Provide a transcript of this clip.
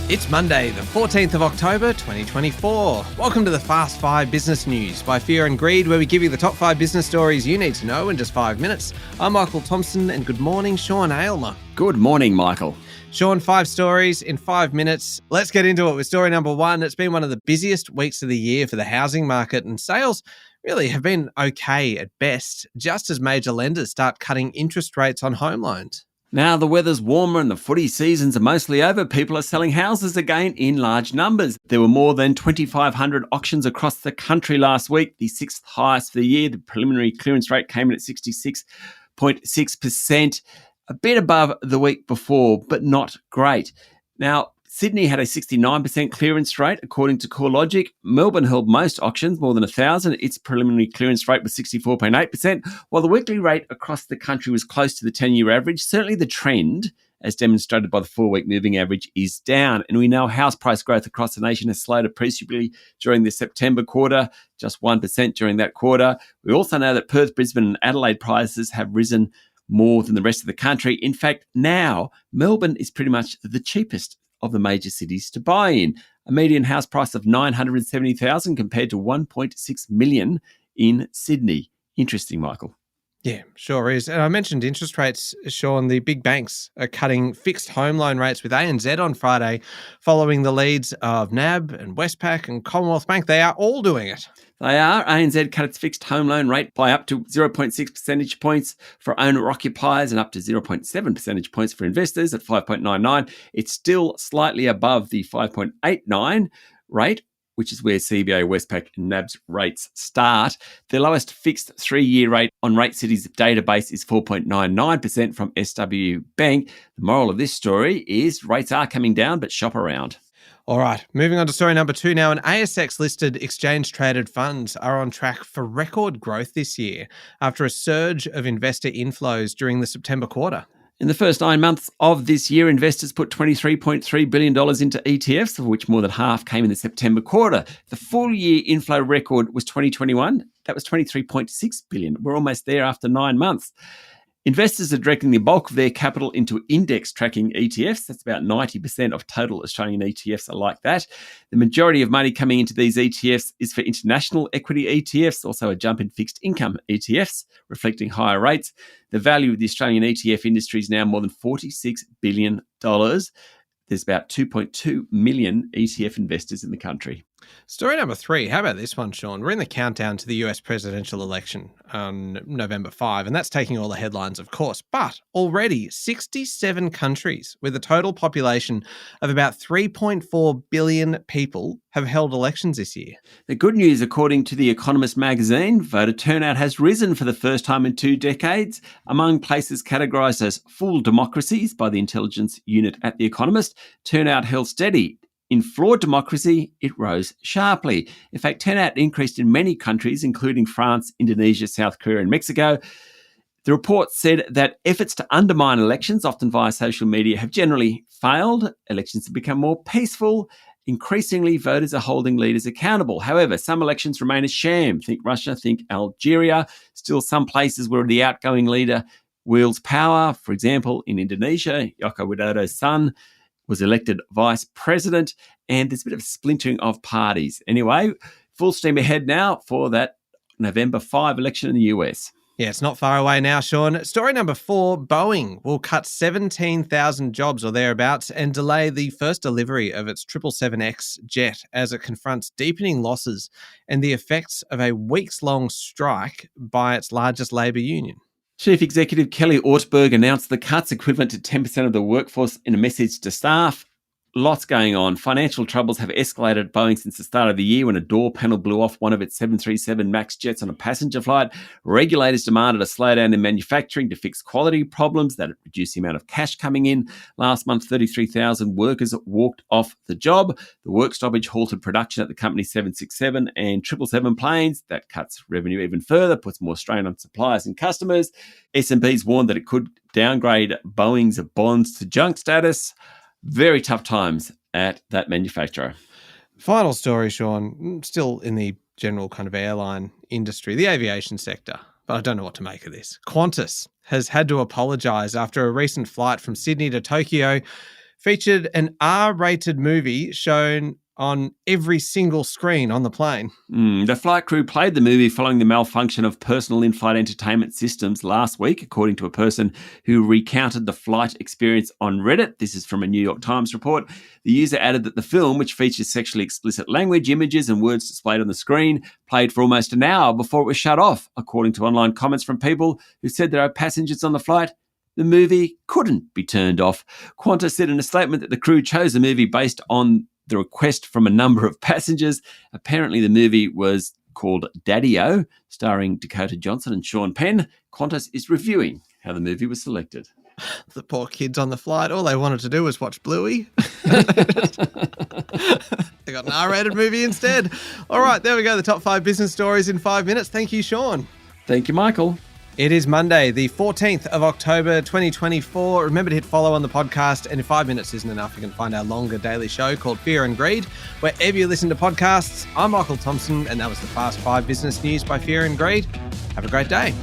It's Monday, the 14th of October, 2024. Welcome to the Fast 5 Business News by Fear and Greed, where we give you the top 5 business stories you need to know in just 5 minutes. I'm Michael Thompson, and good morning, Sean Aylmer. Good morning, Michael. Sean, 5 stories in 5 minutes. Let's get into it with story number 1. It's been one of the busiest weeks of the year for the housing market, and sales really have been okay at best, just as major lenders start cutting interest rates on home loans. Now the weather's warmer and the footy seasons are mostly over, people are selling houses again in large numbers. There were more than 2,500 auctions across the country last week, the 6th highest for the year. The preliminary clearance rate came in at 66.6%, a bit above the week before, but not great. Now, Sydney had a 69% clearance rate, according to CoreLogic. Melbourne held most auctions, more than 1,000. Its preliminary clearance rate was 64.8%, while the weekly rate across the country was close to the 10-year average. Certainly the trend, as demonstrated by the 4-week moving average, is down. And we know house price growth across the nation has slowed appreciably during the September quarter, just 1% during that quarter. We also know that Perth, Brisbane and Adelaide prices have risen more than the rest of the country. In fact, now Melbourne is pretty much the cheapest of the major cities to buy in. A median house price of $970,000 compared to $1.6 million in Sydney. Interesting, Michael. Yeah, sure is. And I mentioned interest rates, Sean. The big banks are cutting fixed home loan rates with ANZ on Friday, following the leads of NAB and Westpac and Commonwealth Bank. They are all doing it. They are. ANZ cut its fixed home loan rate by up to 0.6 percentage points for owner-occupiers and up to 0.7 percentage points for investors at 5.99. It's still slightly above the 5.89 rate, which is where CBA, Westpac and NAB's rates start. The lowest fixed 3-year rate on Rate City's database is 4.99% from SW Bank. The moral of this story is rates are coming down, but shop around. All right, moving on to story number 2 now. An ASX-listed exchange-traded funds are on track for record growth this year after a surge of investor inflows during the September quarter. In the first 9 months of this year, investors put $23.3 billion into ETFs, of which more than half came in the September quarter. The full-year inflow record was 2021. That was $23.6 billion. We're almost there after 9 months. Investors are directing the bulk of their capital into index tracking ETFs. That's about 90% of total Australian ETFs are like that. The majority of money coming into these ETFs is for international equity ETFs, also a jump in fixed income ETFs, reflecting higher rates. The value of the Australian ETF industry is now more than $46 billion. There's about 2.2 million ETF investors in the country. Story number 3. How about this one, Sean? We're in the countdown to the US presidential election on November 5, and that's taking all the headlines, of course. But already 67 countries with a total population of about 3.4 billion people have held elections this year. The good news, according to The Economist magazine, voter turnout has risen for the first time in 2 decades. Among places categorised as full democracies by the intelligence unit at The Economist, turnout held steady. In flawed democracy, it rose sharply. In fact, turnout increased in many countries, including France, Indonesia, South Korea and Mexico. The report said that efforts to undermine elections, often via social media, have generally failed. Elections have become more peaceful. Increasingly, voters are holding leaders accountable. However, some elections remain a sham. Think Russia, think Algeria. Still some places where the outgoing leader wields power. For example, in Indonesia, Joko Widodo's son was elected vice president, and there's a bit of splintering of parties. Anyway, full steam ahead now for that November 5 election in the US. Yeah, it's not far away now, Sean. Story number 4, Boeing will cut 17,000 jobs or thereabouts and delay the first delivery of its 777X jet as it confronts deepening losses and the effects of a weeks-long strike by its largest labour union. Chief Executive Kelly Ortberg announced the cuts equivalent to 10% of the workforce in a message to staff. Lots going on. Financial troubles have escalated at Boeing since the start of the year when a door panel blew off one of its 737 MAX jets on a passenger flight. Regulators demanded a slowdown in manufacturing to fix quality problems that reduced the amount of cash coming in. Last month, 33,000 workers walked off the job. The work stoppage halted production at the company's 767 and 777 planes. That cuts revenue even further, puts more strain on suppliers and customers. S&P's warned that it could downgrade Boeing's bonds to junk status. Very tough times at that manufacturer. Final story, Sean, still in the general kind of airline industry, the aviation sector, but I don't know what to make of this. Qantas has had to apologise after a recent flight from Sydney to Tokyo featured an R-rated movie shown on every single screen on the plane. The flight crew played the movie following the malfunction of personal in-flight entertainment systems last week, according to a person who recounted the flight experience on Reddit. This is from a New York Times report. The user added that the film, which features sexually explicit language, images, and words displayed on the screen, played for almost an hour before it was shut off. According to online comments from people who said there are passengers on the flight, the movie couldn't be turned off. Qantas said in a statement that the crew chose the movie based on the request from a number of passengers. Apparently the movie was called Daddy-O, starring Dakota Johnson and Sean Penn. Qantas is reviewing how the movie was selected. The poor kids on the flight, all they wanted to do was watch Bluey. They got an R-rated movie instead. All right, there we go. The top 5 business stories in 5 minutes. Thank you, Sean. Thank you, Michael. It is Monday, the 14th of October, 2024. Remember to hit follow on the podcast. And if 5 minutes isn't enough, you can find our longer daily show called Fear and Greed, wherever you listen to podcasts. I'm Michael Thompson, and that was the Fast 5 Business News by Fear and Greed. Have a great day.